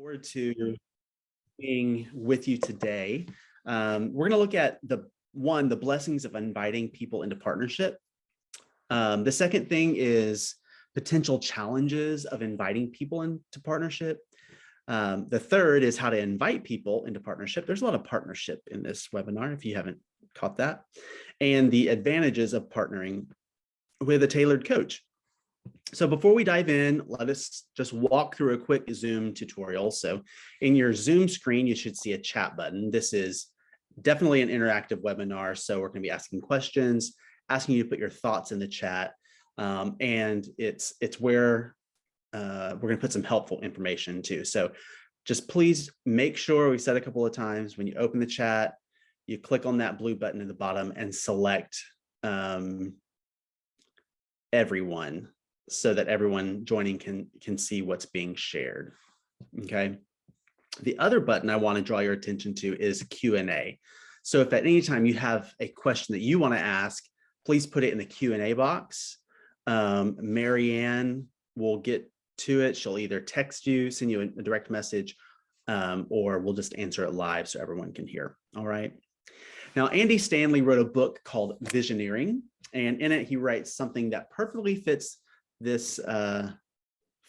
Forward to being with you today. We're going to look at the blessings of inviting people into partnership. The second thing is potential challenges of inviting people into partnership. The third is how to invite people into partnership. There's a lot of partnership in this webinar, if you haven't caught that. And the advantages of partnering with a tailored coach. So before we dive in, let us just walk through a quick Zoom tutorial. So in your Zoom screen, you should see a chat button. This is definitely an interactive webinar. So we're going to be asking questions, asking you to put your thoughts in the chat. And it's where we're going to put some helpful information too. So just please make sure, we said a couple of times, when you open the chat, you click on that blue button at the bottom and select everyone, so that everyone joining can see what's being shared. Okay. The other button I want to draw your attention to is Q&A. So if at any time you have a question that you want to ask, please put it in the Q&A box. Marianne will get to it. She'll either text you, send you a direct message, or we'll just answer it live so everyone can hear. All right. Now, Andy Stanley wrote a book called Visioneering, and in it he writes something that perfectly fits this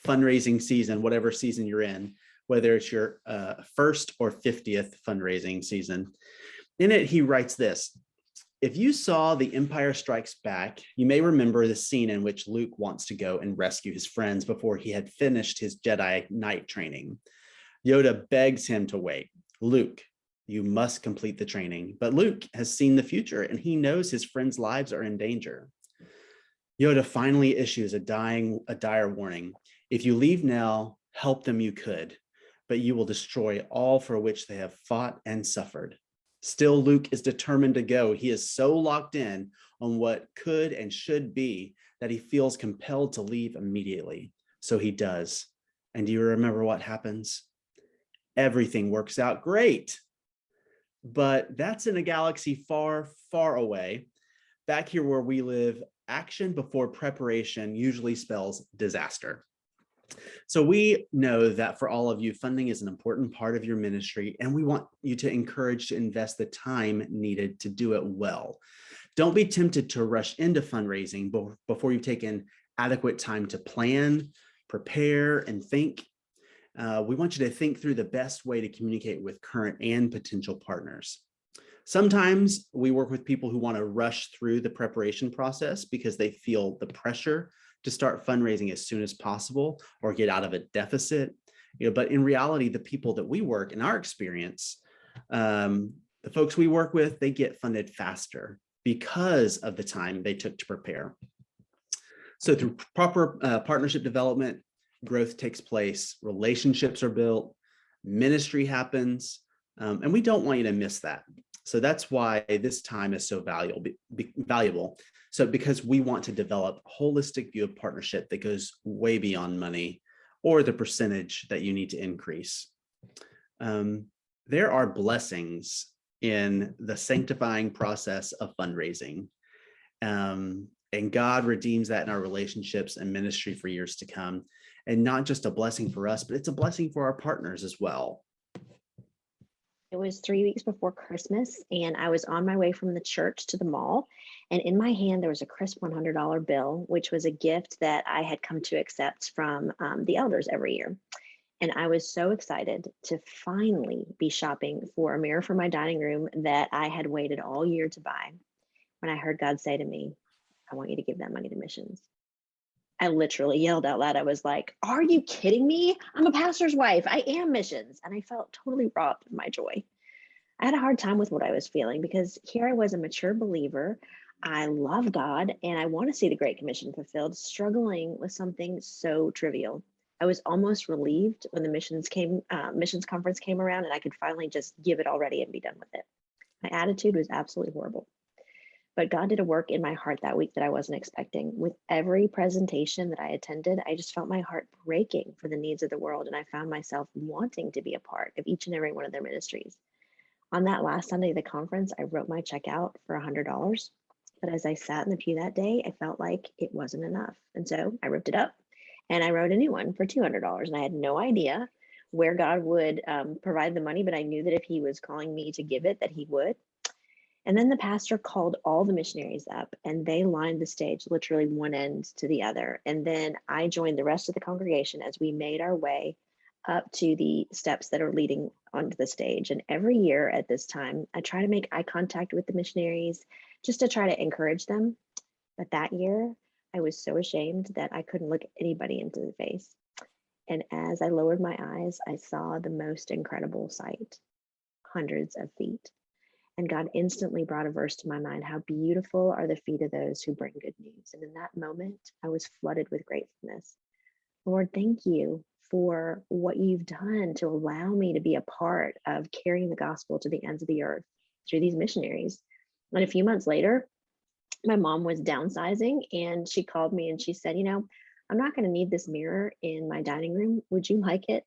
fundraising season, whatever season you're in, whether it's your first or 50th fundraising season. In it, he writes this: if you saw The Empire Strikes Back, you may remember the scene in which Luke wants to go and rescue his friends before he had finished his Jedi Knight training. Yoda begs him to wait. Luke, you must complete the training. But Luke has seen the future and he knows his friends' lives are in danger. Yoda finally issues a dire warning. If you leave now, help them you could, but you will destroy all for which they have fought and suffered. Still, Luke is determined to go. He is so locked in on what could and should be that he feels compelled to leave immediately. So he does. And do you remember what happens? Everything works out great. But that's in a galaxy far, far away. Back here where we live, action before preparation usually spells disaster. So we know that for all of you, funding is an important part of your ministry, and we want you to encourage to invest the time needed to do it well. Don't be tempted to rush into fundraising before you've taken adequate time to plan, prepare, and think. We want you to think through the best way to communicate with current and potential partners. Sometimes we work with people who want to rush through the preparation process because they feel the pressure to start fundraising as soon as possible or get out of a deficit. But in reality, the people that we work, in our experience, the folks we work with, they get funded faster because of the time they took to prepare. So through proper partnership development, growth takes place, relationships are built, ministry happens, and we don't want you to miss that. So that's why this time is so valuable. So because we want to develop a holistic view of partnership that goes way beyond money or the percentage that you need to increase. There are blessings in the sanctifying process of fundraising. And God redeems that in our relationships and ministry for years to come. And not just a blessing for us, but it's a blessing for our partners as well. It was 3 weeks before Christmas, and I was on my way from the church to the mall, and in my hand there was a crisp $100 bill, which was a gift that I had come to accept from the elders every year. And I was so excited to finally be shopping for a mirror for my dining room that I had waited all year to buy, when I heard God say to me, I want you to give that money to missions. I literally yelled out loud. I was like, are you kidding me? I'm a pastor's wife. I am missions. And I felt totally robbed of my joy. I had a hard time with what I was feeling because here I was, a mature believer. I love God and I want to see the Great Commission fulfilled, struggling with something so trivial. I was almost relieved when the missions conference came around and I could finally just give it already and be done with it. My attitude was absolutely horrible. But God did a work in my heart that week that I wasn't expecting. With every presentation that I attended, I just felt my heart breaking for the needs of the world. And I found myself wanting to be a part of each and every one of their ministries. On that last Sunday of the conference, I wrote my check out for $100. But as I sat in the pew that day, I felt like it wasn't enough. And so I ripped it up and I wrote a new one for $200. And I had no idea where God would provide the money, but I knew that if he was calling me to give it, that he would. And then the pastor called all the missionaries up and they lined the stage literally one end to the other. And then I joined the rest of the congregation as we made our way up to the steps that are leading onto the stage. And every year at this time, I try to make eye contact with the missionaries just to try to encourage them. But that year, I was so ashamed that I couldn't look anybody into the face. And as I lowered my eyes, I saw the most incredible sight, hundreds of feet. And God instantly brought a verse to my mind. How beautiful are the feet of those who bring good news. And in that moment, I was flooded with gratefulness. Lord, thank you for what you've done to allow me to be a part of carrying the gospel to the ends of the earth through these missionaries. And a few months later, my mom was downsizing and she called me and she said, I'm not going to need this mirror in my dining room. Would you like it?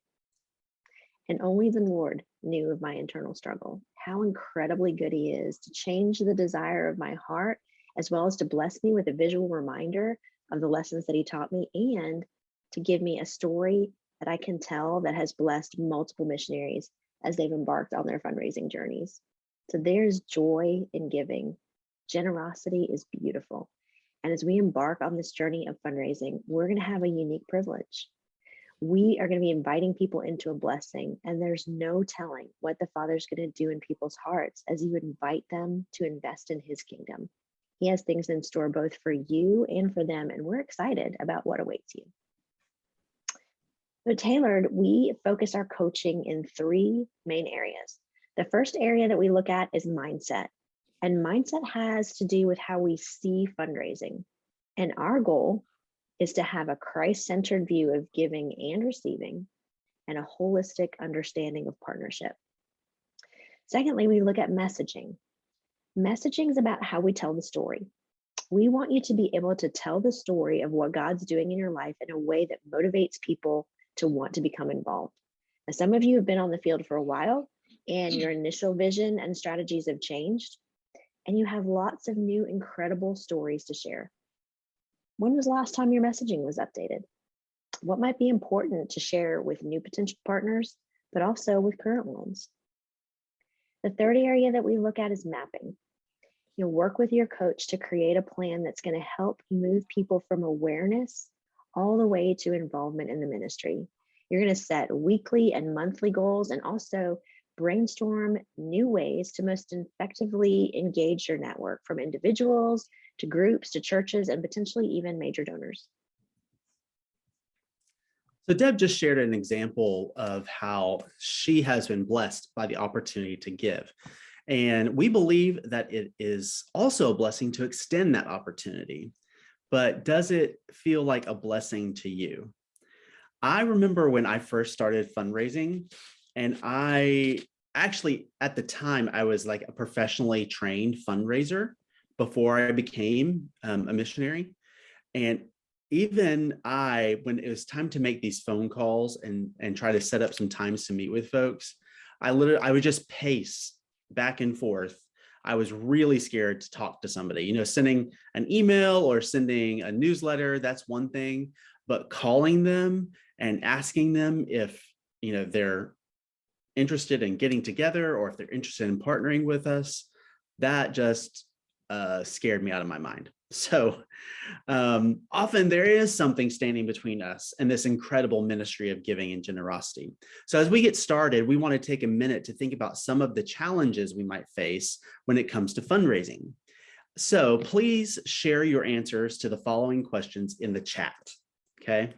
And only the Lord knew of my internal struggle, how incredibly good he is to change the desire of my heart, as well as to bless me with a visual reminder of the lessons that he taught me, and to give me a story that I can tell that has blessed multiple missionaries as they've embarked on their fundraising journeys. So there's joy in giving. Generosity is beautiful. And as we embark on this journey of fundraising, we're going to have a unique privilege. We are going to be inviting people into a blessing, and there's no telling what the Father's going to do in people's hearts as you invite them to invest in his kingdom. He has things in store both for you and for them, and we're excited about what awaits you. So Tailored, we focus our coaching in 3 main areas. The first area that we look at is mindset, and mindset has to do with how we see fundraising. And our goal is to have a Christ-centered view of giving and receiving, and a holistic understanding of partnership. Secondly, we look at messaging. Messaging is about how we tell the story. We want you to be able to tell the story of what God's doing in your life in a way that motivates people to want to become involved. Now, some of you have been on the field for a while, and your initial vision and strategies have changed, and you have lots of new, incredible stories to share. When was the last time your messaging was updated? What might be important to share with new potential partners, but also with current ones? The third area that we look at is mapping. You'll work with your coach to create a plan that's going to help move people from awareness all the way to involvement in the ministry. You're going to set weekly and monthly goals and also brainstorm new ways to most effectively engage your network, from individuals to groups to churches and potentially even major donors. So Deb just shared an example of how she has been blessed by the opportunity to give. And we believe that it is also a blessing to extend that opportunity. But does it feel like a blessing to you? I remember when I first started fundraising, and I actually, at the time, I was like a professionally trained fundraiser before I became a missionary. And even when it was time to make these phone calls and try to set up some times to meet with folks, I would just pace back and forth. I was really scared to talk to somebody. Sending an email or sending a newsletter, that's one thing, but calling them and asking them if they're interested in getting together or if they're interested in partnering with us, that just scared me out of my mind. So often there is something standing between us and this incredible ministry of giving and generosity. So as we get started, we want to take a minute to think about some of the challenges we might face when it comes to fundraising. So please share your answers to the following questions in the chat. Okay.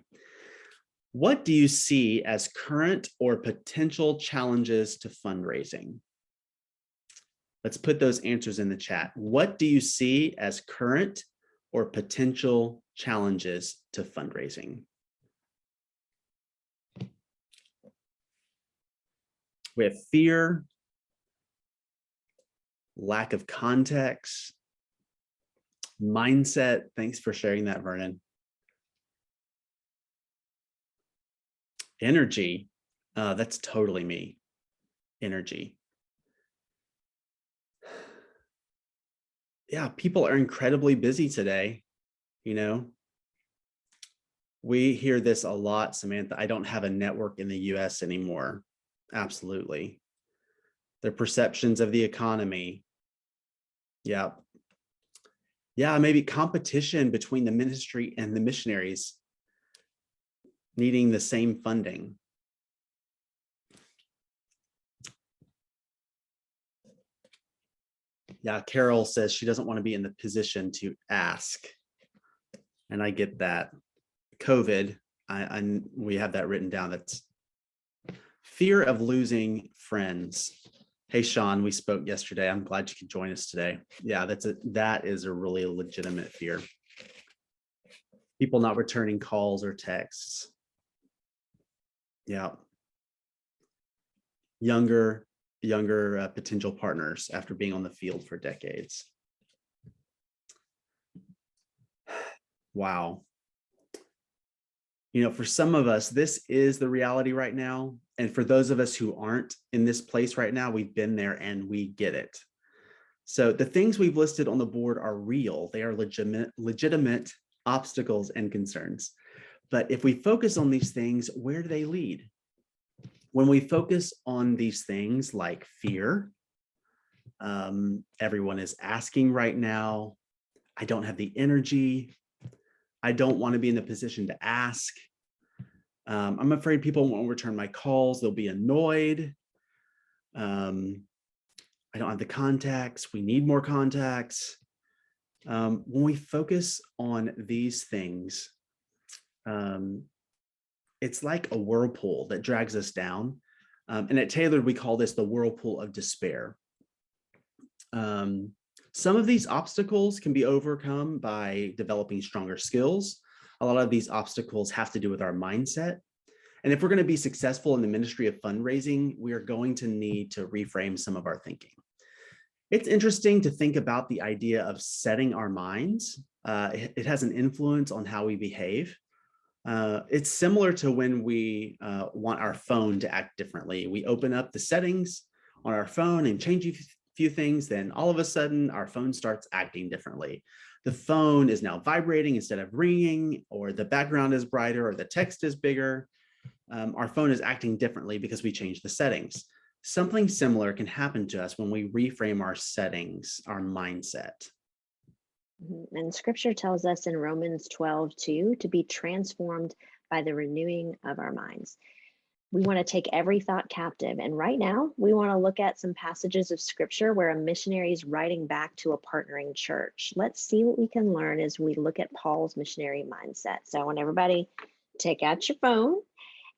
What do you see as current or potential challenges to fundraising? Let's put those answers in the chat. What do you see as current or potential challenges to fundraising? We have fear, lack of context, mindset. Thanks for sharing that, Vernon. Energy. That's totally me. Energy. Yeah, people are incredibly busy today. We hear this a lot, Samantha. I don't have a network in the US anymore. Absolutely. Their perceptions of the economy. Yeah. Yeah, maybe competition between the ministry and the missionaries needing the same funding. Yeah, Carol says she doesn't want to be in the position to ask. And I get that. COVID, we have that written down. That's fear of losing friends. Hey, Sean, we spoke yesterday. I'm glad you could join us today. Yeah, that is a really legitimate fear. People not returning calls or texts. Yeah. Younger potential partners after being on the field for decades. Wow. You know, for some of us, this is the reality right now. And for those of us who aren't in this place right now, we've been there and we get it. So the things we've listed on the board are real. They are legitimate obstacles and concerns. But if we focus on these things, where do they lead? When we focus on these things like fear, everyone is asking right now, I don't have the energy. I don't want to be in the position to ask. I'm afraid people won't return my calls. They'll be annoyed. I don't have the contacts. We need more contacts. When we focus on these things, it's like a whirlpool that drags us down. And at Tailored, we call this the whirlpool of despair. Some of these obstacles can be overcome by developing stronger skills. A lot of these obstacles have to do with our mindset. And if we're going to be successful in the ministry of fundraising, we are going to need to reframe some of our thinking. It's interesting to think about the idea of setting our minds. It has an influence on how we behave. It's similar to when we want our phone to act differently. We open up the settings on our phone and change a few things, then all of a sudden our phone starts acting differently. The phone is now vibrating instead of ringing, or the background is brighter, or the text is bigger. Our phone is acting differently because we changed the settings. Something similar can happen to us when we reframe our settings, our mindset. And scripture tells us in Romans 12:2 to be transformed by the renewing of our minds. We want to take every thought captive. And right now, we want to look at some passages of scripture where a missionary is writing back to a partnering church. Let's see what we can learn as we look at Paul's missionary mindset. So I want everybody to take out your phone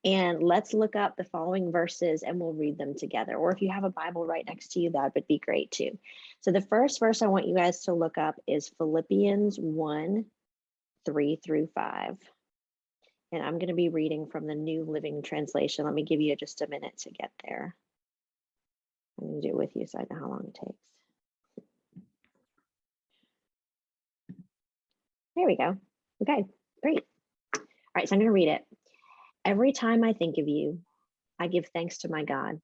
and let's look up the following verses and we'll read them together. Or if you have a Bible right next to you, that would be great too. So the first verse I want you guys to look up is Philippians 1:3-5. And I'm going to be reading from the New Living Translation. Let me give you just a minute to get there. I'm going to do it with you so I know how long it takes. There we go. Okay, great. All right, so I'm going to read it. Every time I think of you, I give thanks to my God.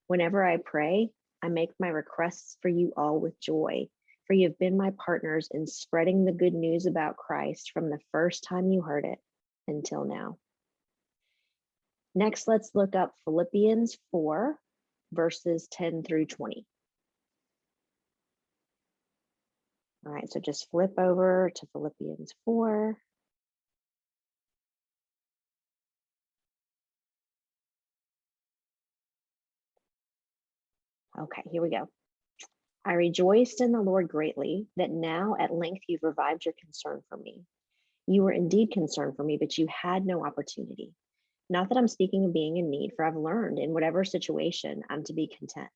Whenever I pray, I make my requests for you all with joy, for you have been my partners in spreading the good news about Christ from the first time you heard it until now. Next, let's look up Philippians 4, verses 10-20. All right, so just flip over to Philippians 4. Okay, here we go. I rejoiced in the Lord greatly that now at length you've revived your concern for me. You were indeed concerned for me, but you had no opportunity. Not that I'm speaking of being in need, for I've learned in whatever situation I'm to be content.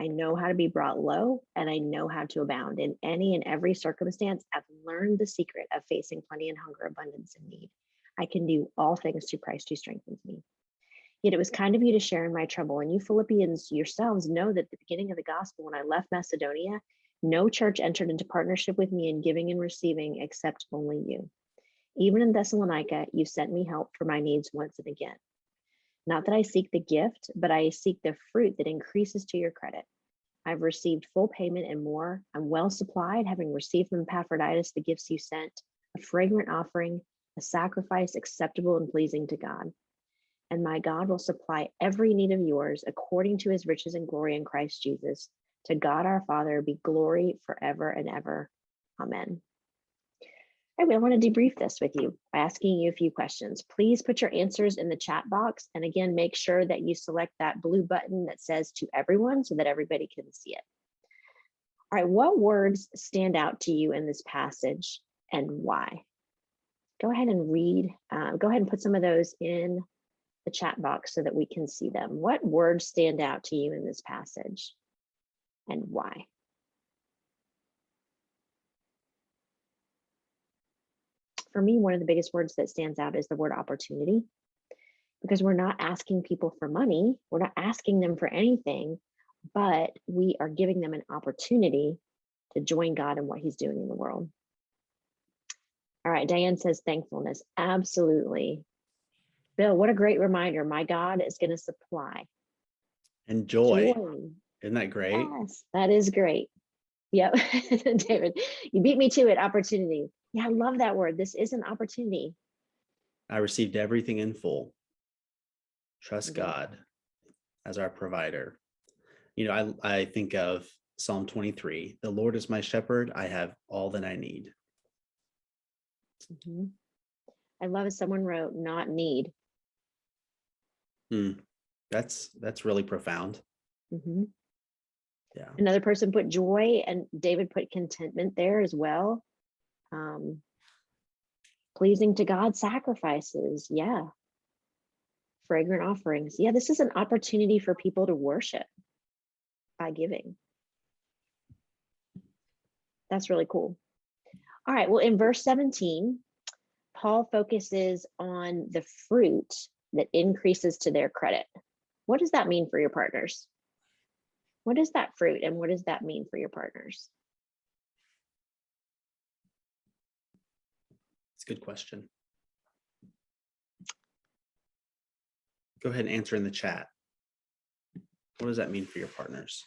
I know how to be brought low, and I know how to abound. In any and every circumstance, I've learned the secret of facing plenty and hunger, abundance and need. I can do all things through Christ who strengthens me. Yet it was kind of you to share in my trouble, and you Philippians yourselves know that at the beginning of the gospel, when I left Macedonia, no church entered into partnership with me in giving and receiving except only you. Even in Thessalonica, you sent me help for my needs once and again. Not that I seek the gift, but I seek the fruit that increases to your credit. I've received full payment and more. I'm well supplied, having received from Epaphroditus the gifts you sent, a fragrant offering, a sacrifice acceptable and pleasing to God. And my God will supply every need of yours according to his riches and glory in Christ Jesus. To God our Father be glory forever and ever. Amen. I want to debrief this with you by asking you a few questions. Please put your answers in the chat box. And again, make sure that you select that blue button that says to everyone so that everybody can see it. All right, what words stand out to you in this passage and why? Go ahead and read. Go ahead and put some of those in the chat box so that we can see them. What words stand out to you in this passage and why? For me, one of the biggest words that stands out is the word opportunity, because we're not asking people for money. We're not asking them for anything, but we are giving them an opportunity to join God in what he's doing in the world. All right, Diane says thankfulness. Absolutely. Bill, what a great reminder. My God is going to supply. And joy. Joy. Isn't that great? Yes, that is great. Yep. David, you beat me to it. Opportunity. Yeah, I love that word. This is an opportunity. I received everything in full. Trust Mhm. God as our provider. You know, I think of Psalm 23. The Lord is my shepherd. I have all that I need. Mhm. I love as someone wrote, not need. That's really profound. Mhm. Yeah. Another person put joy, and David put contentment there as well. Pleasing to God, sacrifices. Yeah. Fragrant offerings. Yeah, this is an opportunity for people to worship by giving. That's really cool. All right, well, in verse 17, Paul focuses on the fruit that increases to their credit. What does that mean for your partners? What is that fruit, and what does that mean for your partners? It's a good question. Go ahead and answer in the chat. What does that mean for your partners?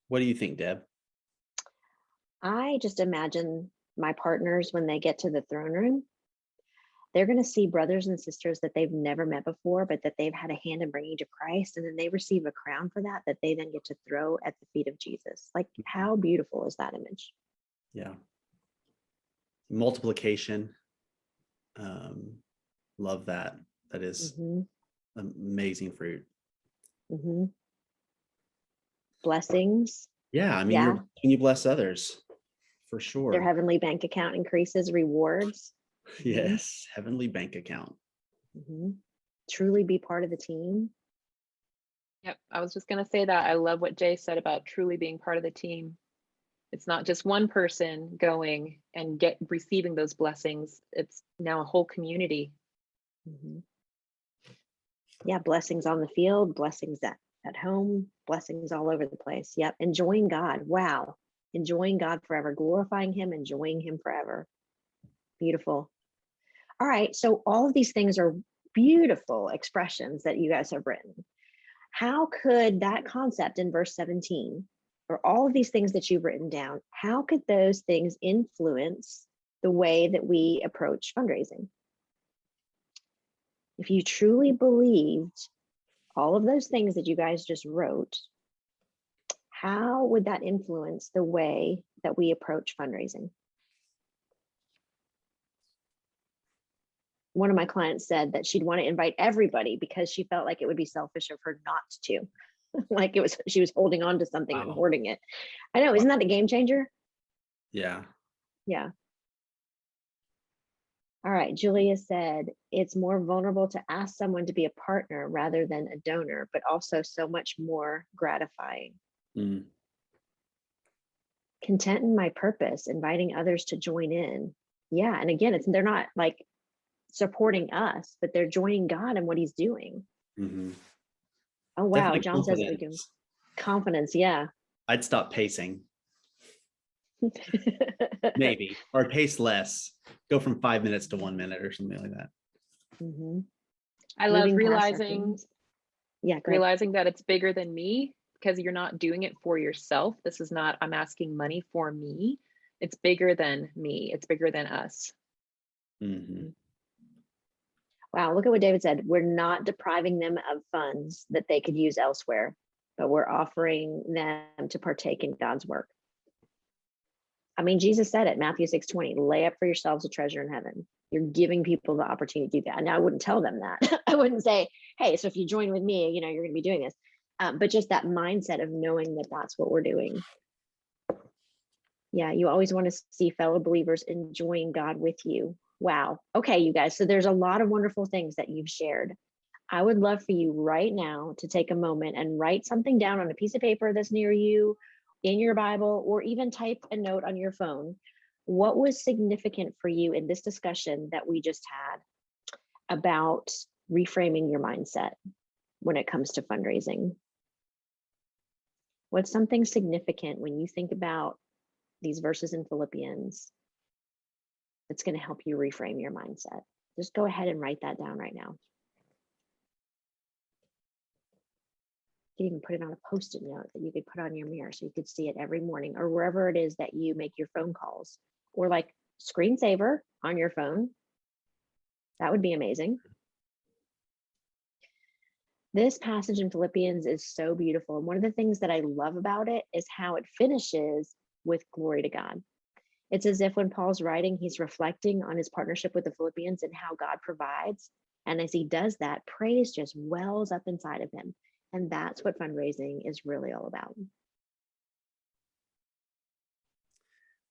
What do you think, Deb? I just imagine my partners, when they get to the throne room, they're going to see brothers and sisters that they've never met before, but that they've had a hand in bringing to Christ. And then they receive a crown for that, that they then get to throw at the feet of Jesus. Like, how beautiful is that image? Yeah. Multiplication. Love that. That is amazing fruit. Blessings. Yeah. I mean, can you bless others? For sure. Their heavenly bank account increases, rewards. Yes. Heavenly bank account. Truly be part of the team. Yep. I was just going to say that. I love what Jay said about truly being part of the team. It's not just one person going and receiving those blessings. It's now a whole community. Yeah, blessings on the field, blessings at home, blessings all over the place. Yep, enjoying God. Wow, enjoying God forever, glorifying him, enjoying him forever. Beautiful. All right, so all of these things are beautiful expressions that you guys have written. How could that concept in verse 17, or all of these things that you've written down, how could those things influence the way that we approach fundraising? If you truly believed all of those things that you guys just wrote, how would that influence the way that we approach fundraising? One of my clients said that she'd want to invite everybody because she felt like it would be selfish of her not to. Like she was holding on to something and hoarding it. I know, isn't that a game changer? Yeah. Yeah. All right, Julia said, it's more vulnerable to ask someone to be a partner rather than a donor, but also so much more gratifying. Content in my purpose, inviting others to join in. Yeah, and again, they're not like supporting us, but they're joining God in what he's doing. Oh, wow, Definitely John says they're doing confidence, yeah. I'd stop pacing. Maybe, or pace less. Go from 5 minutes to 1 minute or something like that. I love realizing that it's bigger than me, because you're not doing it for yourself. This is not, I'm asking money for me. It's bigger than me. It's bigger than us. Mm-hmm. Wow, look at what David said. We're not depriving them of funds that they could use elsewhere, but we're offering them to partake in God's work. I mean, Jesus said it, Matthew 6:20, lay up for yourselves a treasure in heaven. You're giving people the opportunity to do that. Now, I wouldn't tell them that. I wouldn't say, hey, so if you join with me, you're going to be doing this. But just that mindset of knowing that that's what we're doing. Yeah, you always want to see fellow believers enjoying God with you. Wow. Okay, you guys. So there's a lot of wonderful things that you've shared. I would love for you right now to take a moment and write something down on a piece of paper that's near you, in your Bible, or even type a note on your phone. What was significant for you in this discussion that we just had about reframing your mindset when it comes to fundraising? What's something significant when you think about these verses in Philippians that's going to help you reframe your mindset? Just go ahead and write that down right now. You can even put it on a Post-it note that you could put on your mirror so you could see it every morning, or wherever it is that you make your phone calls, or like screensaver on your phone. That would be amazing. This passage in Philippians is so beautiful. And one of the things that I love about it is how it finishes with glory to God. It's as if when Paul's writing, he's reflecting on his partnership with the Philippians and how God provides. And as he does that, praise just wells up inside of him. And that's what fundraising is really all about.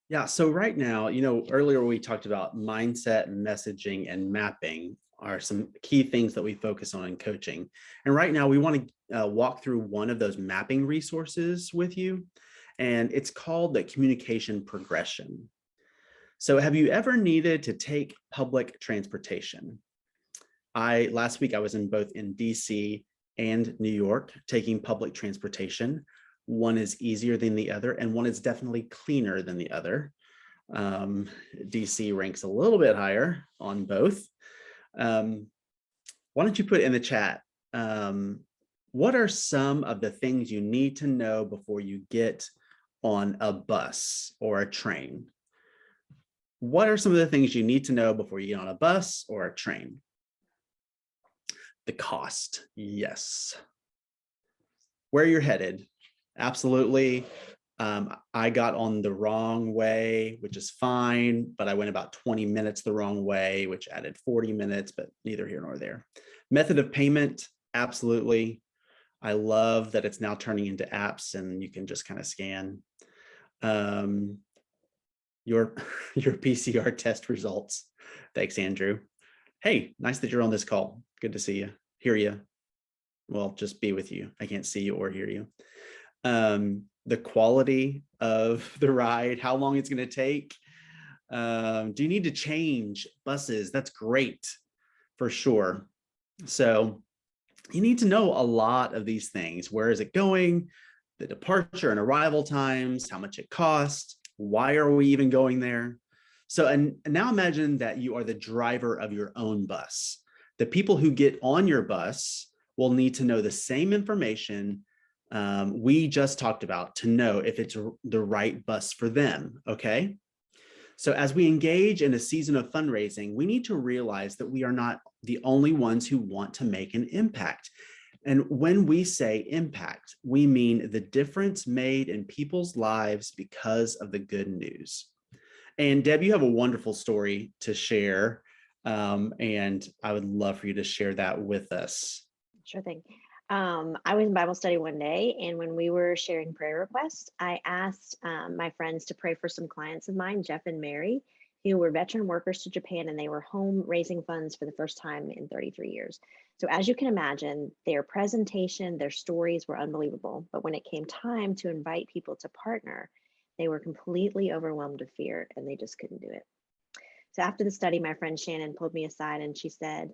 Yeah. So right now, earlier we talked about mindset, messaging, and mapping are some key things that we focus on in coaching. And right now we want to walk through one of those mapping resources with you. And it's called the communication progression. So have you ever needed to take public transportation? Last week I was in both in DC and New York taking public transportation. One is easier than the other, and one is definitely cleaner than the other. DC ranks a little bit higher on both. Why don't you put in the chat, what are some of the things you need to know before you get on a bus or a train? What are some of the things you need to know before you get on a bus or a train? The cost, yes. Where you're headed, absolutely. I got on the wrong way, which is fine, but I went about 20 minutes the wrong way, which added 40 minutes, but neither here nor there. Method of payment, absolutely. I love that it's now turning into apps and you can just kind of scan. Your PCR test results. Thanks, Andrew. Hey, nice that you're on this call. Good to see you, hear you. Well, just be with you. I can't see you or hear you. The quality of the ride, how long it's going to take. Do you need to change buses? That's great, for sure. So you need to know a lot of these things. Where is it going? The departure and arrival times, how much it costs, why are we even going there? So, and now imagine that you are the driver of your own bus. The people who get on your bus will need to know the same information we just talked about to know if it's the right bus for them, okay? So as we engage in a season of fundraising, we need to realize that we are not the only ones who want to make an impact. And when we say impact, we mean the difference made in people's lives because of the good news. And Deb, you have a wonderful story to share, and I would love for you to share that with us. Sure thing. I was in Bible study one day, and when we were sharing prayer requests, I asked my friends to pray for some clients of mine, Jeff and Mary, who were veteran workers to Japan, and they were home raising funds for the first time in 33 years. So as you can imagine, their presentation, their stories were unbelievable. But when it came time to invite people to partner, they were completely overwhelmed with fear, and they just couldn't do it. So after the study, my friend Shannon pulled me aside and she said,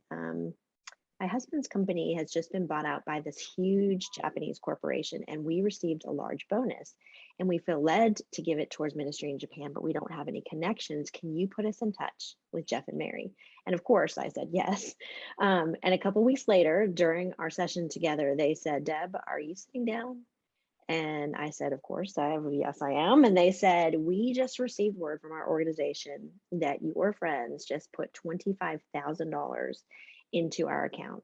my husband's company has just been bought out by this huge Japanese corporation, and we received a large bonus, and we feel led to give it towards ministry in Japan, but we don't have any connections. Can you put us in touch with Jeff and Mary? And of course I said yes. And a couple of weeks later, during our session together, they said, Deb, are you sitting down? And I said, of course, yes, I am. And they said, we just received word from our organization that your friends just put $25,000 into our account.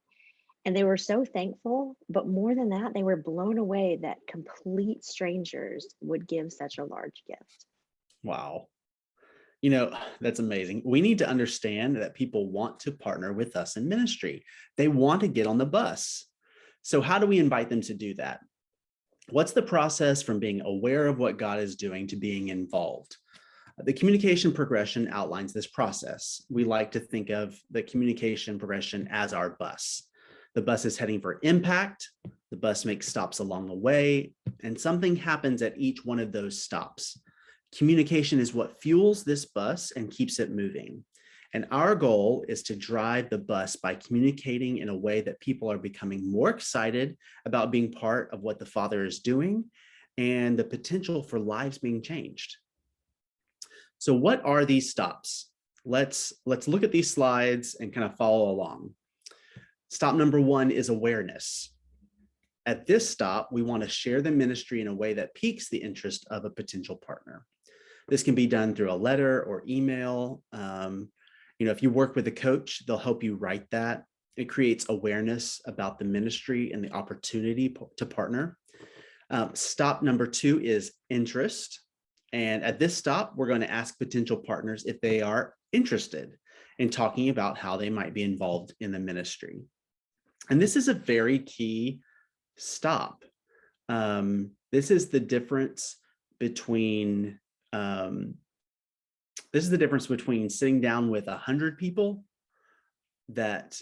And they were so thankful, but more than that, they were blown away that complete strangers would give such a large gift. Wow. That's amazing. We need to understand that people want to partner with us in ministry. They want to get on the bus. So how do we invite them to do that? What's the process from being aware of what God is doing to being involved? The communication progression outlines this process. We like to think of the communication progression as our bus. The bus is heading for impact. The bus makes stops along the way, and something happens at each one of those stops. Communication is what fuels this bus and keeps it moving. And our goal is to drive the bus by communicating in a way that people are becoming more excited about being part of what the Father is doing and the potential for lives being changed. So what are these stops? Let's look at these slides and kind of follow along. Stop number 1 is awareness. At this stop, we want to share the ministry in a way that piques the interest of a potential partner. This can be done through a letter or email. If you work with a coach, they'll help you write that. It creates awareness about the ministry and the opportunity to partner. Stop number 2 is interest. And at this stop, we're going to ask potential partners if they are interested in talking about how they might be involved in the ministry. And this is a very key stop. This is the difference between sitting down with 100 people that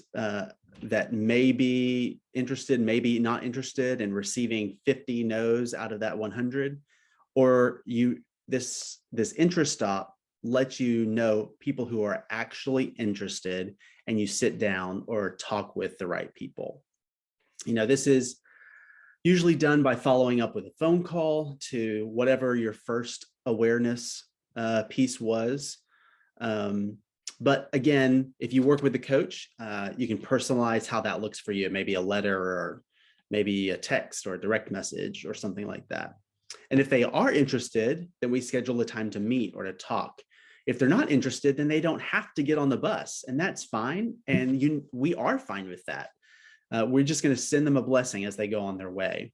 may be interested, maybe not interested, and receiving 50 no's out of that 100, or this interest stop lets you know people who are actually interested, and you sit down or talk with the right people. This is usually done by following up with a phone call to whatever your first awareness piece was. But again, if you work with the coach, you can personalize how that looks for you. Maybe a letter, or maybe a text or a direct message or something like that. And if they are interested, then we schedule a time to meet or to talk. If they're not interested, then they don't have to get on the bus, and that's fine. And we are fine with that. We're just going to send them a blessing as they go on their way.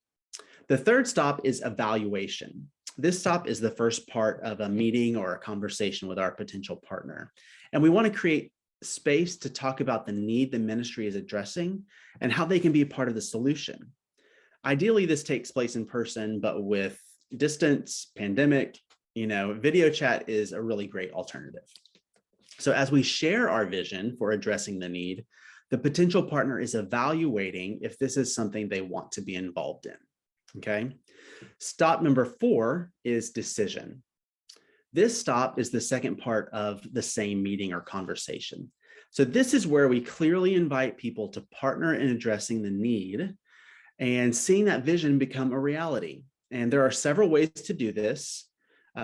The third stop is evaluation. This stop is the first part of a meeting or a conversation with our potential partner. And we want to create space to talk about the need the ministry is addressing and how they can be a part of the solution. Ideally, this takes place in person, but with distance, pandemic, video chat is a really great alternative. So as we share our vision for addressing the need, the potential partner is evaluating if this is something they want to be involved in. Okay. Stop number 4 is decision. This stop is the second part of the same meeting or conversation. So this is where we clearly invite people to partner in addressing the need and seeing that vision become a reality. And there are several ways to do this.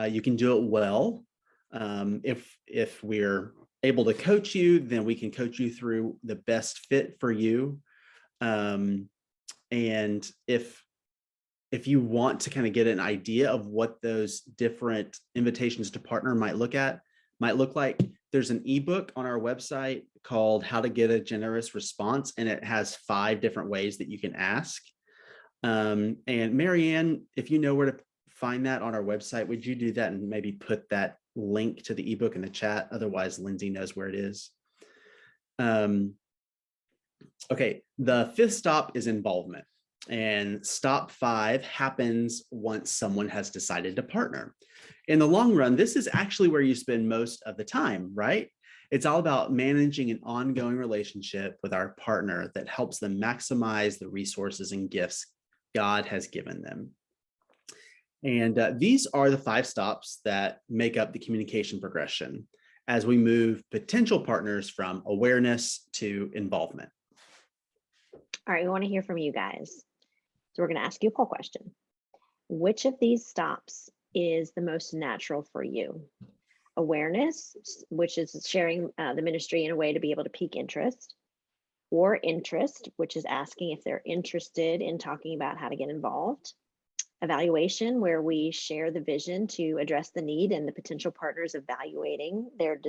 You can do it well. If we're able to coach you, then we can coach you through the best fit for you. And if you want to kind of get an idea of what those different invitations to partner might look like, there's an ebook on our website called How to Get a Generous Response, and it has 5 different ways that you can ask. And Marianne, if you know where to find that on our website, would you do that and maybe put that link to the ebook in the chat? Otherwise, Lindsay knows where it is. Okay, the 5th stop is involvement. And stop 5 happens once someone has decided to partner. In the long run, this is actually where you spend most of the time, right? It's all about managing an ongoing relationship with our partner that helps them maximize the resources and gifts God has given them. And these are the 5 stops that make up the communication progression as we move potential partners from awareness to involvement. All right, we want to hear from you guys. So we're going to ask you a poll question. Which of these stops is the most natural for you? Awareness, which is sharing the ministry in a way to be able to pique interest, or interest, which is asking if they're interested in talking about how to get involved, Evaluation, where we share the vision to address the need and the potential partners evaluating their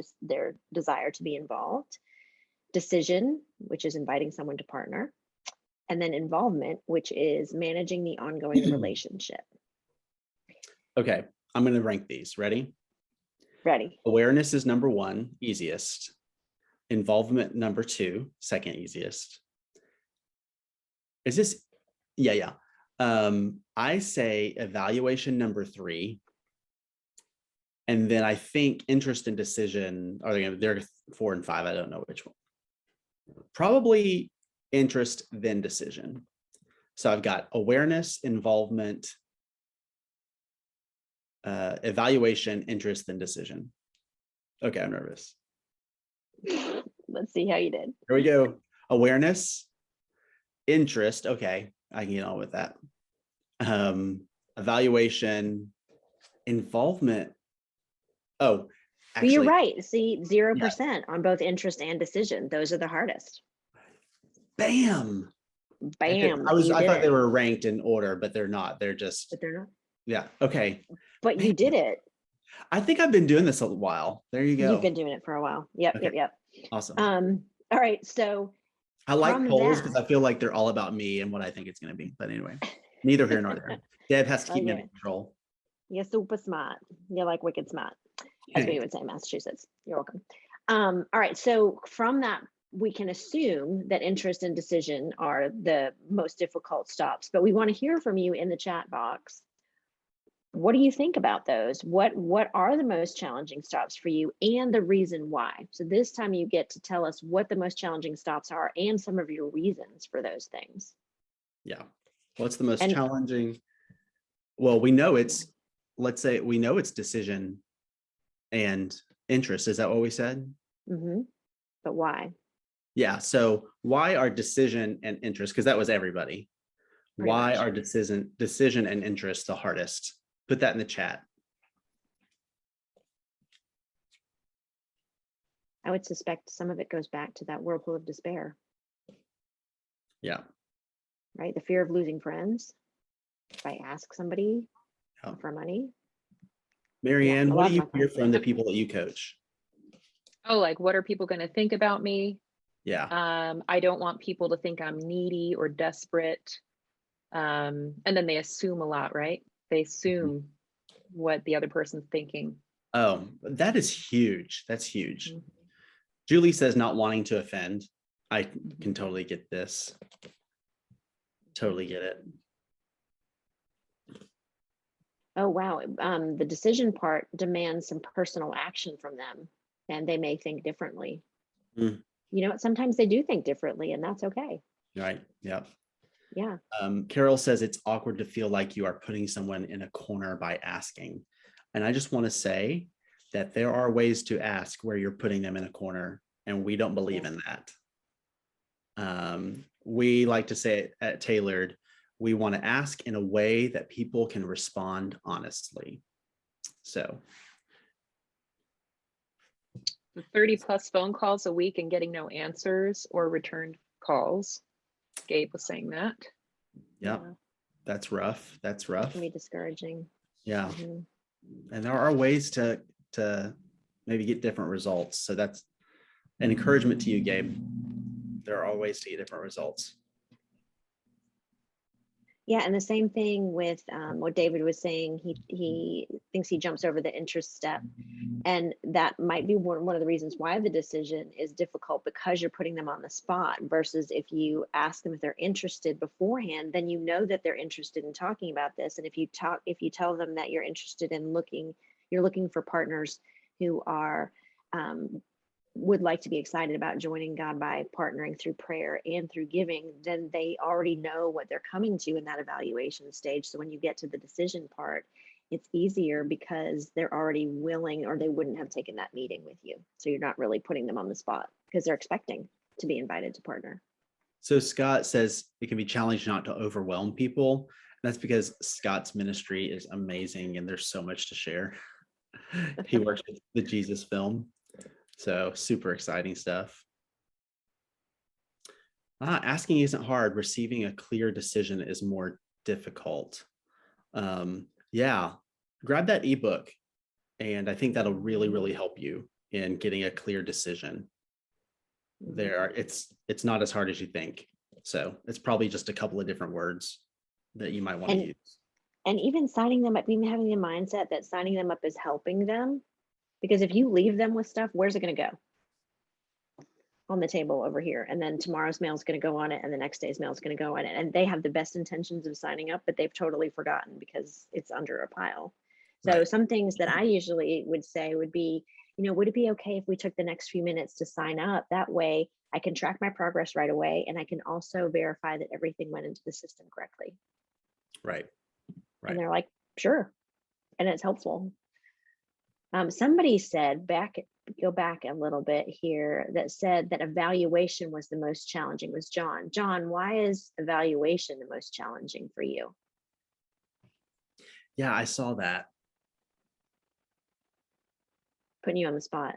desire to be involved. Decision, which is inviting someone to partner. And then involvement, which is managing the ongoing relationship. Okay, I'm going to rank these. Ready? Ready. Awareness is number 1, easiest. Involvement number 2, second easiest. Is this? Yeah. I say evaluation number 3. And then I think interest and decision are they're 4 and 5. I don't know which one. Probably interest, then decision. So I've got awareness, involvement, evaluation, interest, then decision. Okay, I'm nervous. Let's see how you did. Here we go. Awareness, interest. Okay, I can get on with that. Evaluation, involvement. Oh, But you're actually, right. See, 0% on both interest and decision. Those are the hardest. bam. Bam. I thought they were ranked in order, but they're not. They're just, But they're not. yeah. Okay. But you did it. I think I've been doing this a while. There you go. You've been doing it for a while. Yep. Okay. Yep. Awesome. All right. So I like from polls that- because I feel like they're all about me and what I think it's going to be. But anyway, neither here nor there. Deb has to keep me Okay. in control. You're super smart. You're like wicked smart, as we would say in Massachusetts. You're welcome. All right. So from that, we can assume that interest and decision are the most difficult stops, but we want to hear from you in the chat box. What do you think about those? What are the most challenging stops for you and the reason why? So this time you get to tell us what the most challenging stops are and some of your reasons for those things. Yeah. What's the most challenging? Well, we know let's say we know it's decision and interest. Is that what we said? Mm-hmm. But why? Yeah. So why are decision and interest? Because that was everybody. Pretty Why much. are decision and interest the hardest? Put that in the chat. I would suspect some of it goes back to that whirlpool of despair, Yeah. right? The fear of losing friends. If I ask somebody for money. Marianne, a what lot do you of my hear friends from the people that you coach? Oh, like what are people going to think about me? Yeah. I don't want people to think I'm needy or desperate. And then they assume a lot, right? They assume what the other person's thinking. Oh, that is huge. That's huge. Mhm. Julie says not wanting to offend. I can totally get this. Totally get it. Oh, wow. The decision part demands some personal action from them, and they may think differently. Mm. You know what? Sometimes they do think differently, and that's okay. Right. Yeah. Yeah. Carol says it's awkward to feel like you are putting someone in a corner by asking. And I just want to say that there are ways to ask where you're putting them in a corner, and we don't believe in that. We like to say it at Tailored, we want to ask in a way that people can respond honestly. So 30 plus phone calls a week and getting no answers or returned calls. Gabe was saying that. yeah, that's rough. That's rough. It can be discouraging. Yeah. Mm-hmm. And there are ways to maybe get different results. So that's an encouragement to you, Gabe. There are ways to get different results. Yeah, and the same thing with what David was saying. He thinks he jumps over the interest step, and that might be one of the reasons why the decision is difficult, because you're putting them on the spot. Versus if you ask them if they're interested beforehand, then you know that they're interested in talking about this. And if you tell them that you're interested in you're looking for partners who are would like to be excited about joining God by partnering through prayer and through giving, then they already know what they're coming to in that evaluation stage. So when you get to the decision part, it's easier because they're already willing, or they wouldn't have taken that meeting with you. So you're not really putting them on the spot because they're expecting to be invited to partner. So Scott says it can be challenging not to overwhelm people. That's because Scott's ministry is amazing and there's so much to share. He works with the Jesus Film. So super exciting stuff. Asking isn't hard. Receiving a clear decision is more difficult. Yeah, grab that ebook. And I think that'll really, really help you in getting a clear decision. It's not as hard as you think. So it's probably just a couple of different words that you might want to use. And even signing them up, even having the mindset that signing them up is helping them. Because if you leave them with stuff, where's it going to go? On the table over here. And then tomorrow's mail is going to go on it. And the next day's mail is going to go on it. And they have the best intentions of signing up, but they've totally forgotten because it's under a pile. So some things that I usually would say would be, would it be okay if we took the next few minutes to sign up? That way I can track my progress right away. And I can also verify that everything went into the system correctly. Right. And they're like, sure. And it's helpful. Somebody said, go back a little bit here, that said that evaluation was the most challenging. Was John. John, why is evaluation the most challenging for you? Yeah, I saw that. Putting you on the spot,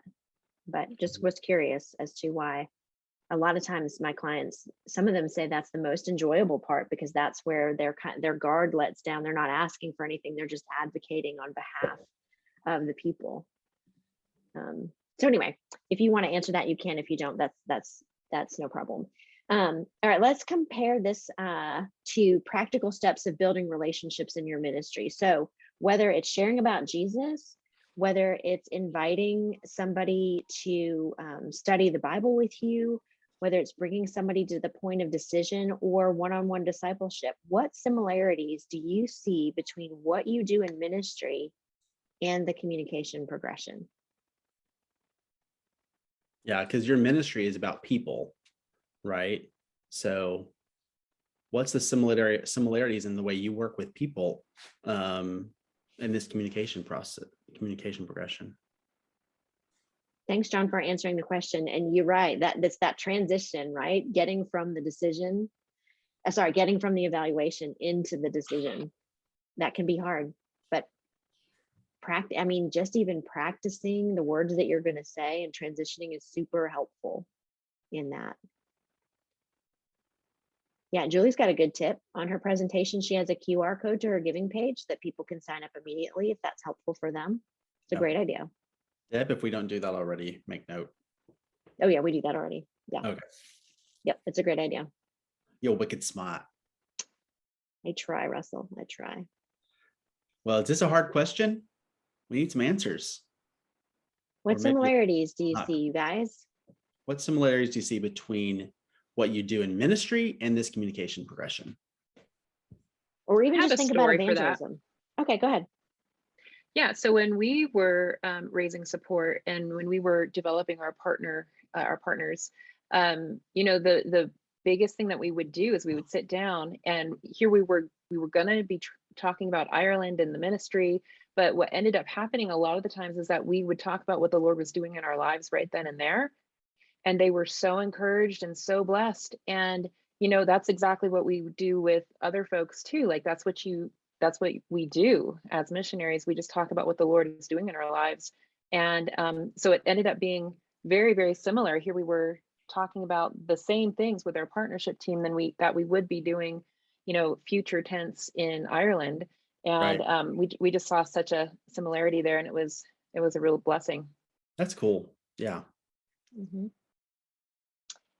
but just was curious as to why. A lot of times my clients, some of them say that's the most enjoyable part because that's where their guard lets down. They're not asking for anything. They're just advocating on behalf of the people. So anyway, if you want to answer that, you can. If you don't, that's no problem. All right, let's compare this to practical steps of building relationships in your ministry. So whether it's sharing about Jesus, whether it's inviting somebody to study the Bible with you, whether it's bringing somebody to the point of decision or one-on-one discipleship, what similarities do you see between what you do in ministry and the communication progression? Yeah, because your ministry is about people, right? So what's the similarities in the way you work with people in this communication progression? Thanks, John, for answering the question. And you're right, that's that transition, right? Getting from the evaluation into the decision. That can be hard, but just even practicing the words that you're going to say and transitioning is super helpful in that. Yeah, Julie's got a good tip. On her presentation, she has a QR code to her giving page that people can sign up immediately if that's helpful for them. It's a great idea. Deb, if we don't do that already, make note. Oh yeah, we do that already. Yeah. Okay. Yep, it's a great idea. You're wicked smart. I try, Russell. I try. Well, is this a hard question? We need some answers. What similarities do you see, you guys? What similarities do you see between what you do in ministry and this communication progression? Or even just think about evangelism. Okay, go ahead. Yeah, so when we were raising support and when we were developing our partners, the biggest thing that we would do is we would sit down, and here we were going to be talking about Ireland and the ministry, but what ended up happening a lot of the times is that we would talk about what the Lord was doing in our lives right then and there, and they were so encouraged and so blessed. And that's exactly what we do with other folks too. Like that's what we do as missionaries. We just talk about what the Lord is doing in our lives. And so it ended up being very, very similar. Here we were talking about the same things with our partnership team that we would be doing, future tense in Ireland. And right. We just saw such a similarity there, and it was a real blessing. That's cool. Yeah. Mm-hmm.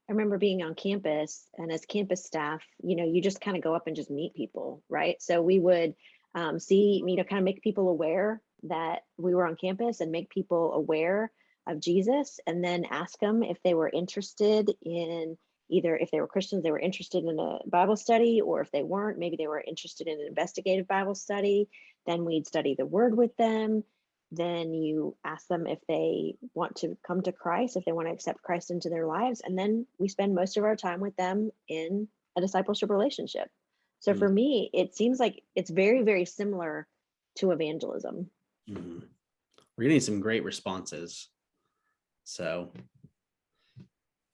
I remember being on campus, and as campus staff, you just kind of go up and just meet people, right? So we would kind of make people aware that we were on campus and make people aware of Jesus, and then ask them if they were interested in either, if they were Christians, they were interested in a Bible study, or if they weren't, maybe they were interested in an investigative Bible study. Then we'd study the word with them. Then you ask them if they want to come to Christ, if they want to accept Christ into their lives. And then we spend most of our time with them in a discipleship relationship. So for me, it seems like it's very, very similar to evangelism. Mm-hmm. We're getting some great responses. So,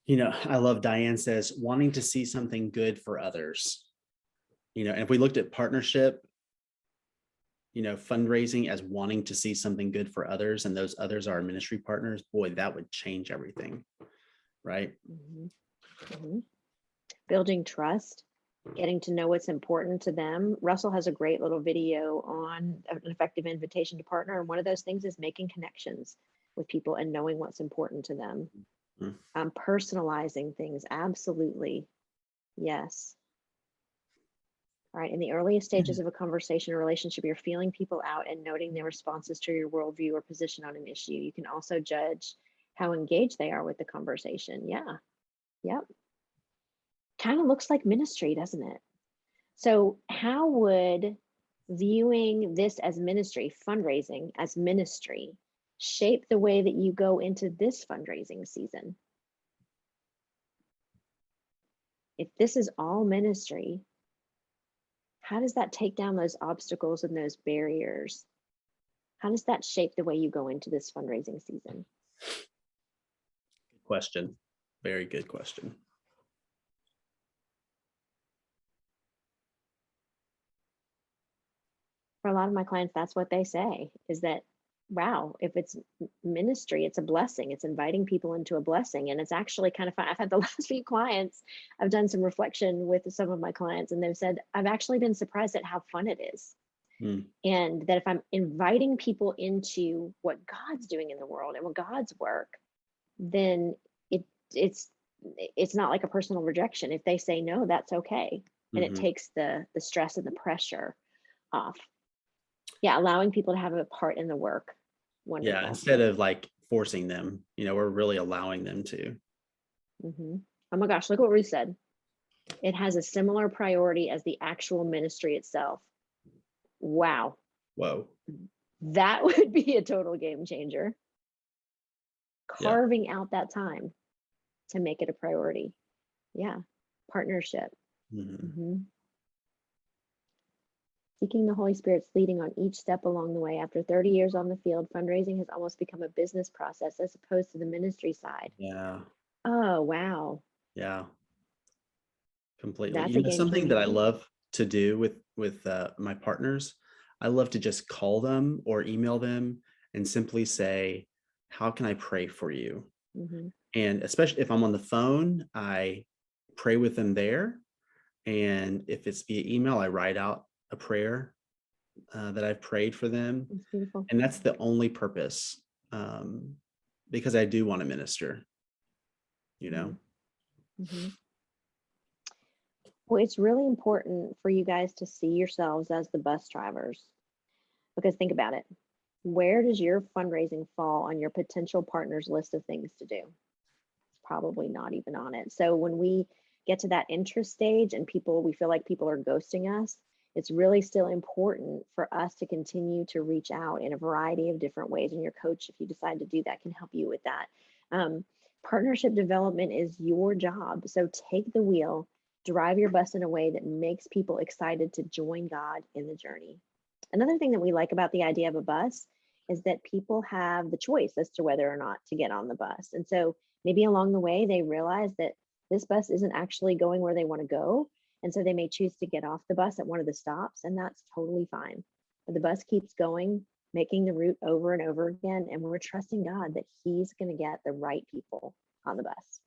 I love Diane says, wanting to see something good for others. And if we looked at partnership, fundraising as wanting to see something good for others, and those others are ministry partners, boy, that would change everything, right? Mm-hmm. Mm-hmm. Building trust. getting to know what's important to them. Russell has a great little video on an effective invitation to partner. And one of those things is making connections with people and knowing what's important to them. Personalizing things. Absolutely. Yes. All right. In the earliest stages of a conversation or relationship, you're feeling people out and noting their responses to your worldview or position on an issue. You can also judge how engaged they are with the conversation. Yeah. Yep. Kind of looks like ministry, doesn't it? So how would viewing this as ministry, fundraising as ministry, shape the way that you go into this fundraising season? If this is all ministry, how does that take down those obstacles and those barriers? How does that shape the way you go into this fundraising season? Good question. Very good question. For a lot of my clients, that's what they say, is that, wow, if it's ministry, it's a blessing. It's inviting people into a blessing. And it's actually kind of fun. I've had the last few clients, I've done some reflection with some of my clients, and they've said, I've actually been surprised at how fun it is. And that if I'm inviting people into what God's doing in the world and what God's work, then it's not like a personal rejection. If they say no, that's okay. And it takes the stress and the pressure off. Yeah, allowing people to have a part in the work. Wonderful. Yeah, instead of like forcing them, we're really allowing them to. Oh my gosh, look what Ruth said. It has a similar priority as the actual ministry itself. Wow. Whoa. That would be a total game changer. Carving out that time to make it a priority. Yeah, partnership. Seeking the Holy Spirit's leading on each step along the way. After 30 years on the field, fundraising has almost become a business process as opposed to the ministry side. Yeah. Oh, wow. Yeah. Completely. That's a game Something changer. that I love to do with my partners, I love to just call them or email them and simply say, how can I pray for you? And especially if I'm on the phone, I pray with them there. And if it's via email, I write out a prayer that I've prayed for them. That's beautiful. And that's the only purpose, because I do want to minister, Well, it's really important for you guys to see yourselves as the bus drivers, because think about it. Where does your fundraising fall on your potential partner's list of things to do? It's probably not even on it. So when we get to that interest stage and we feel like people are ghosting us, it's really still important for us to continue to reach out in a variety of different ways. And your coach, if you decide to do that, can help you with that. Partnership development is your job. So take the wheel, drive your bus in a way that makes people excited to join God in the journey. Another thing that we like about the idea of a bus is that people have the choice as to whether or not to get on the bus. And so maybe along the way, they realize that this bus isn't actually going where they want to go. And so they may choose to get off the bus at one of the stops, and that's totally fine. But the bus keeps going, making the route over and over again. And we're trusting God that He's going to get the right people on the bus.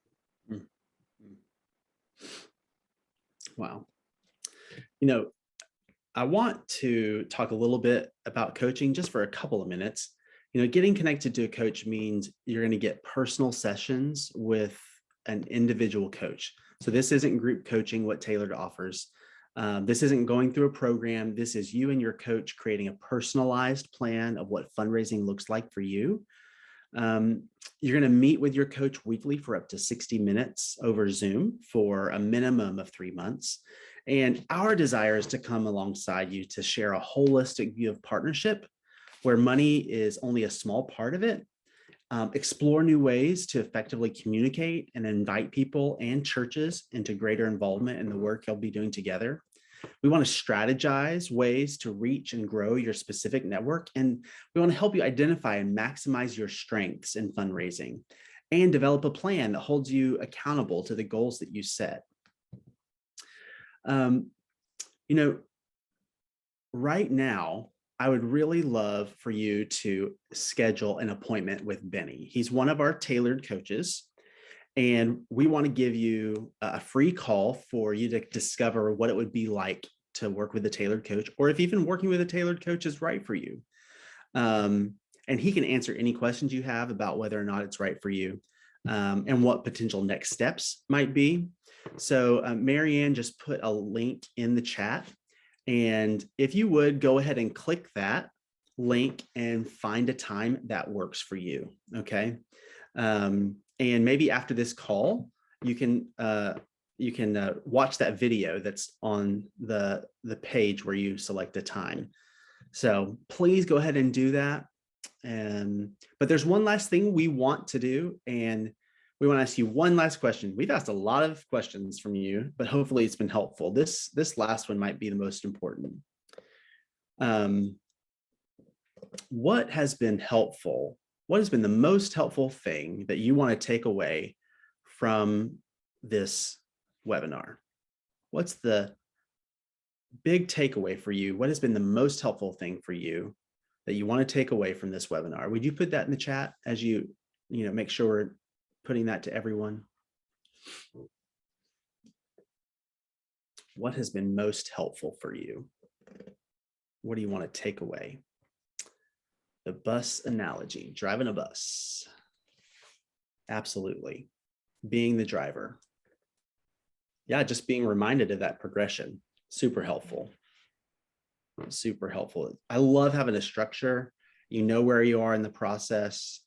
Wow. I want to talk a little bit about coaching just for a couple of minutes. Getting connected to a coach means you're going to get personal sessions with an individual coach. So this isn't group coaching, what Tailored offers. This isn't going through a program. This is you and your coach creating a personalized plan of what fundraising looks like for you. You're going to meet with your coach weekly for up to 60 minutes over Zoom for a minimum of 3 months. And our desire is to come alongside you to share a holistic view of partnership where money is only a small part of it. Explore new ways to effectively communicate and invite people and churches into greater involvement in the work you'll be doing together. We want to strategize ways to reach and grow your specific network, and we want to help you identify and maximize your strengths in fundraising and develop a plan that holds you accountable to the goals that you set. Right now, I would really love for you to schedule an appointment with Benny. He's one of our tailored coaches, And we want to give you a free call for you to discover what it would be like to work with a tailored coach, or if even working with a tailored coach is right for you. And he can answer any questions you have about whether or not it's right for you, and what potential next steps might be. So Marianne just put a link in the chat. And if you would go ahead and click that link and find a time that works for you. Okay. And maybe after this call, you can watch that video that's on the page where you select a time. So please go ahead and do that. But there's one last thing we want to do, and we want to ask you one last question. We've asked a lot of questions from you, but hopefully it's been helpful. This last one might be the most important. What has been helpful? What has been the most helpful thing that you want to take away from this webinar? What's the big takeaway for you? What has been the most helpful thing for you that you want to take away from this webinar? Would you put that in the chat as you make sure we're putting that to everyone? What has been most helpful for you? What do you want to take away? The bus analogy, driving a bus. Absolutely. Being the driver. Yeah, just being reminded of that progression. Super helpful. Super helpful. I love having a structure. You know where you are in the process.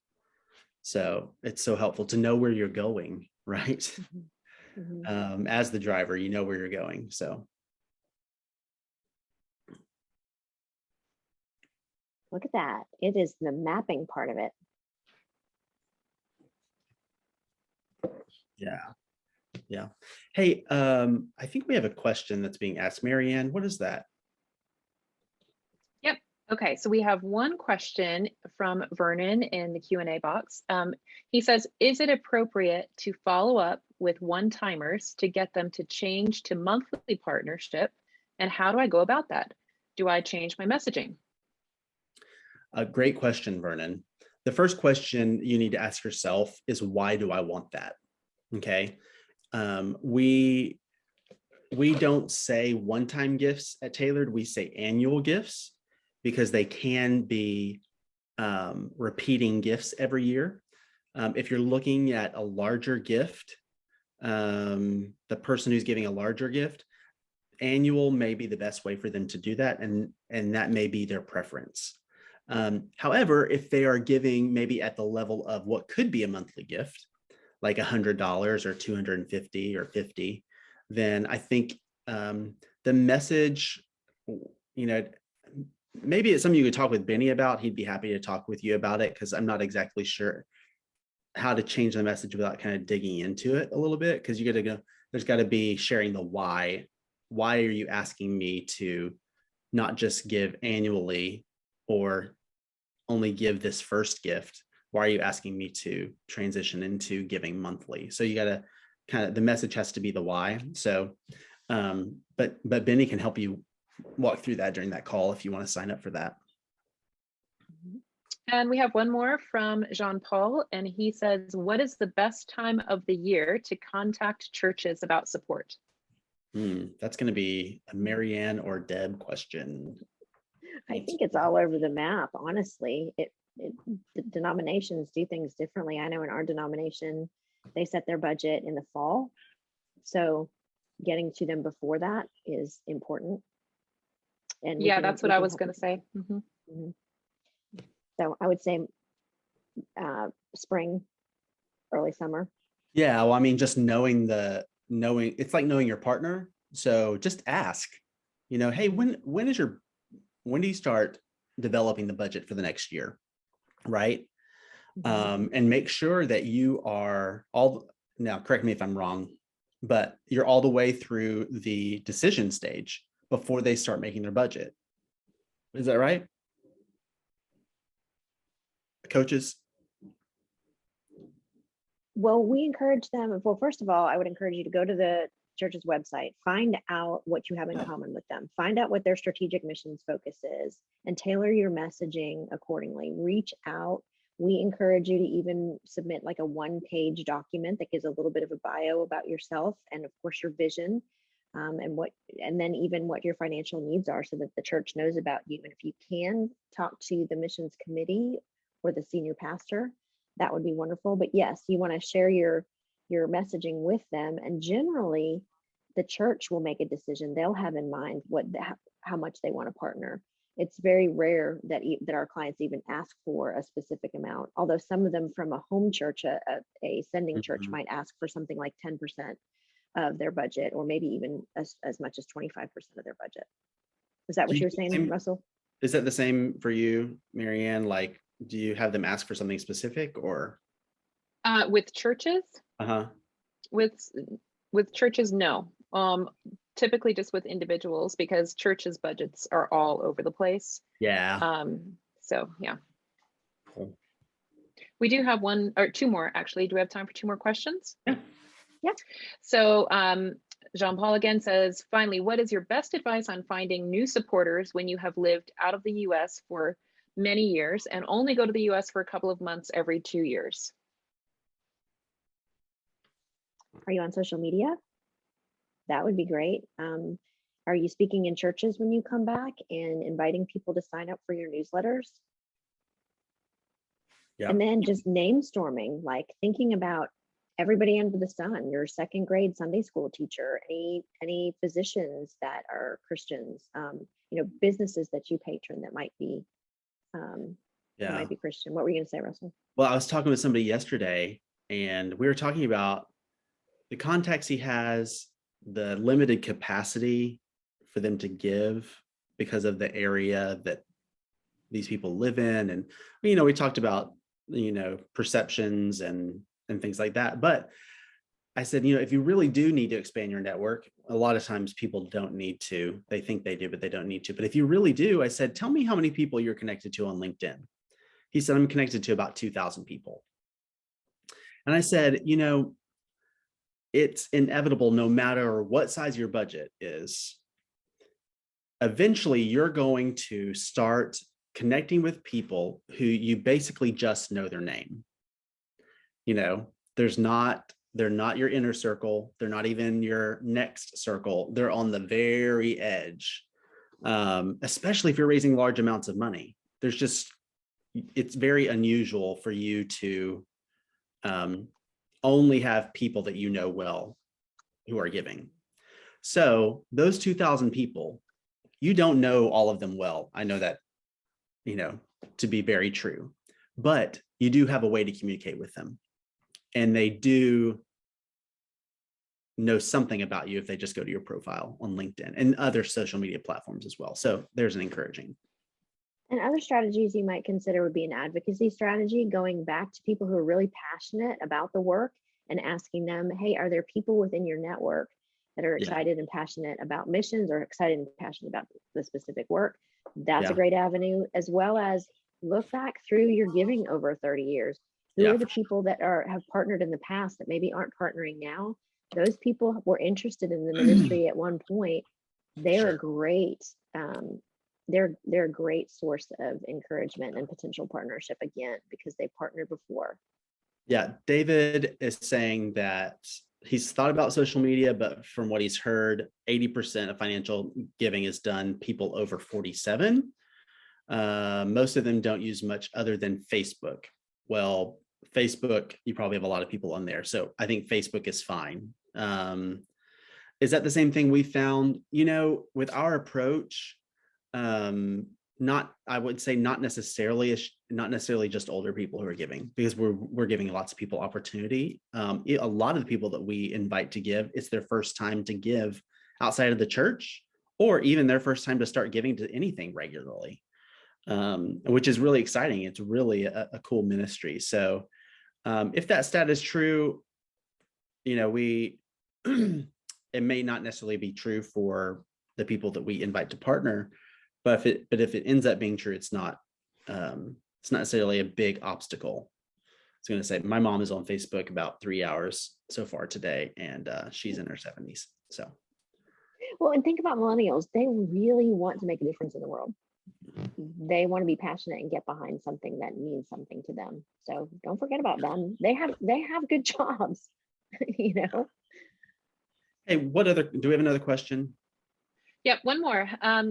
So it's so helpful to know where you're going, right? Mm-hmm. As the driver, you know where you're going. So look at that. It is the mapping part of it. Yeah. Yeah. Hey, I think we have a question that's being asked. Marianne, what is that? Yep. Okay, so we have one question from Vernon in the Q&A box. He says, is it appropriate to follow up with one-timers to get them to change to monthly partnership? And how do I go about that? Do I change my messaging? A great question, Vernon. The first question you need to ask yourself is, why do I want that? Okay. We don't say one-time gifts at Tailored, we say annual gifts, because they can be repeating gifts every year. If you're looking at a larger gift, the person who's giving a larger gift, annual may be the best way for them to do that, and that may be their preference. However, if they are giving maybe at the level of what could be a monthly gift, like $100 or $250 or $50, then I think the message, maybe it's something you could talk with Benny about. He'd be happy to talk with you about it, because I'm not exactly sure how to change the message without kind of digging into it a little bit, because you got to go, there's got to be sharing the why. Why are you asking me to not just give annually or only give this first gift? Why are you asking me to transition into giving monthly? So you got to kind of, the message has to be the why. So, but Benny can help you walk through that during that call if you want to sign up for that. And we have one more from Jean-Paul, and he says, what is the best time of the year to contact churches about support? That's going to be a Marianne or Deb question. I think it's all over the map, honestly. The denominations do things differently. I know in our denomination, they set their budget in the fall. So getting to them before that is important. And yeah, that's what I was going to say. So I would say spring, early summer. Yeah, well, I mean, just knowing it's like knowing your partner. So just ask, hey, when do you start developing the budget for the next year? Right. And make sure that you are now correct me if I'm wrong, but you're all the way through the decision stage before they start making their budget. Is that right? Coaches? Well, we encourage them. Well, first of all, I would encourage you to go to the church's website, find out what you have in common with them, find out what their strategic missions focus is, and tailor your messaging accordingly. Reach out We encourage you to even submit like a 1-page document that gives a little bit of a bio about yourself and of course your vision, and then even what your financial needs are so that the church knows about you. And if you can talk to the missions committee or the senior pastor, that would be wonderful. But yes, you want to share your messaging with them, and generally the church will make a decision. They'll have in mind how much they want to partner. It's very rare that our clients even ask for a specific amount, although some of them from a home church, a sending church might ask for something like 10% of their budget, or maybe even as much as 25% of their budget. Is that what you were saying, Russell? Is that the same for you, Marianne? Like, do you have them ask for something specific, or? With churches? With churches, no. Typically just with individuals, because churches' budgets are all over the place. Yeah. So yeah. Cool. We do have one or two more, actually. Do we have time for two more questions? Yeah. Yeah. So Jean-Paul again says, finally, what is your best advice on finding new supporters when you have lived out of the US for many years and only go to the US for a couple of months every 2 years? Are you on social media? That would be great. Are you speaking in churches when you come back and inviting people to sign up for your newsletters? Yeah. And then just name storming, like thinking about everybody under the sun, your second grade Sunday school teacher, any physicians that are Christians, businesses that you patron that might be Christian. What were you going to say, Russell? Well, I was talking with somebody yesterday, and we were talking about the contacts he has, the limited capacity for them to give because of the area that these people live in. And, we talked about, perceptions and things like that. But I said, if you really do need to expand your network, a lot of times people don't need to. They think they do, but they don't need to. But if you really do, I said, tell me how many people you're connected to on LinkedIn. He said, I'm connected to about 2,000 people. And I said, it's inevitable, no matter what size your budget is, eventually you're going to start connecting with people who you basically just know their name. They're not your inner circle. They're not even your next circle. They're on the very edge, especially if you're raising large amounts of money. It's very unusual for you to only have people that you know well who are giving. So those 2,000 people, you don't know all of them well. I know that, to be very true, but you do have a way to communicate with them. And they do know something about you if they just go to your profile on LinkedIn and other social media platforms as well. So there's an encouraging. And other strategies you might consider would be an advocacy strategy, going back to people who are really passionate about the work and asking them, hey, are there people within your network that are excited and passionate about missions or excited and passionate about the specific work? That's a great avenue, as well as look back through your giving over 30 years. Who are the people that have partnered in the past that maybe aren't partnering now? Those people were interested in the ministry at one point. They're a great they're a great source of encouragement and potential partnership again, because they partnered before. Yeah, David is saying that he's thought about social media, but from what he's heard, 80% of financial giving is done people over 47. Most of them don't use much other than Facebook. Well, Facebook, you probably have a lot of people on there. So I think Facebook is fine. Is that the same thing we found, with our approach? I would say not necessarily just older people who are giving, because we're giving lots of people opportunity. A lot of the people that we invite to give, it's their first time to give outside of the church, or even their first time to start giving to anything regularly, which is really exciting. It's really a cool ministry. So if that stat is true, it may not necessarily be true for the people that we invite to partner. But if it ends up being true, it's not necessarily a big obstacle. I was going to say, my mom is on Facebook about 3 hours so far today, and she's in her 70s. So, well, and think about millennials; they really want to make a difference in the world. they want to be passionate and get behind something that means something to them. So don't forget about them. They have good jobs, you know. Hey, do we have another question? Yep, one more.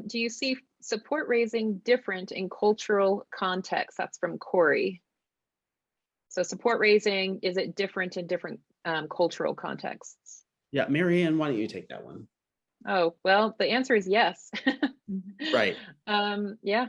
Do you see support raising different in cultural contexts? That's from Corey. So support raising, is it different in different cultural contexts? Yeah, Mary Ann, why don't you take that one? Oh, well, the answer is yes. Right. Yeah,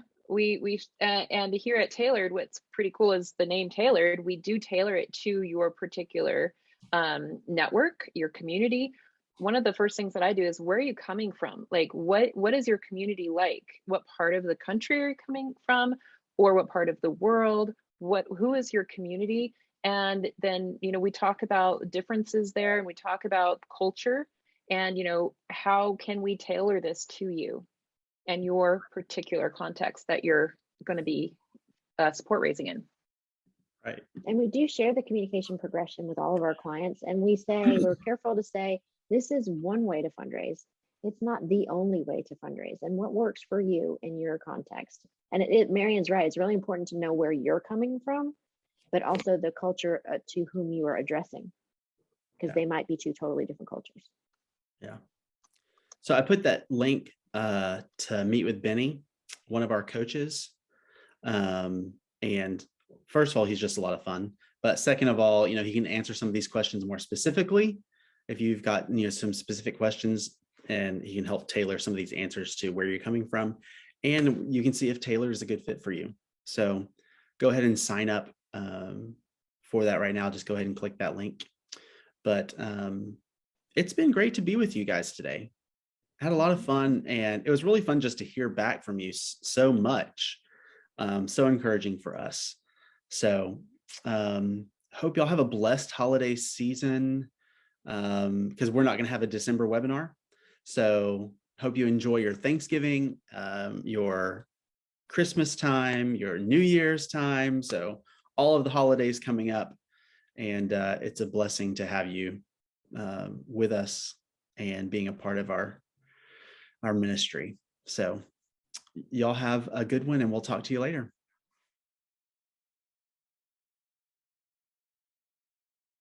and here at Tailored, what's pretty cool is the name Tailored. We do tailor it to your particular network, your community. One of the first things that I do is, where are you coming from? Like, what is your community like? What part of the country are you coming from, or what part of the world? Who is your community? And then, we talk about differences there, and we talk about culture, and how can we tailor this to you and your particular context that you're going to be support raising in. Right. And we do share the communication progression with all of our clients, and we're careful to say, this is one way to fundraise. It's not the only way to fundraise, and what works for you in your context. And Marian's right. It's really important to know where you're coming from, but also the culture to whom you are addressing, because they might be two totally different cultures. Yeah. So I put that link to meet with Benny, one of our coaches. And first of all, he's just a lot of fun. But second of all, he can answer some of these questions more specifically. If you've got some specific questions, and he can help tailor some of these answers to where you're coming from. And you can see if Tailored is a good fit for you. So go ahead and sign up for that right now. Just go ahead and click that link. But it's been great to be with you guys today. I had a lot of fun, and it was really fun just to hear back from you so much. So encouraging for us. So hope y'all have a blessed holiday season, because we're not going to have a December webinar. So hope you enjoy your Thanksgiving, your Christmas time, your New Year's time. So all of the holidays coming up, and it's a blessing to have you with us and being a part of our ministry. So y'all have a good one, and we'll talk to you later.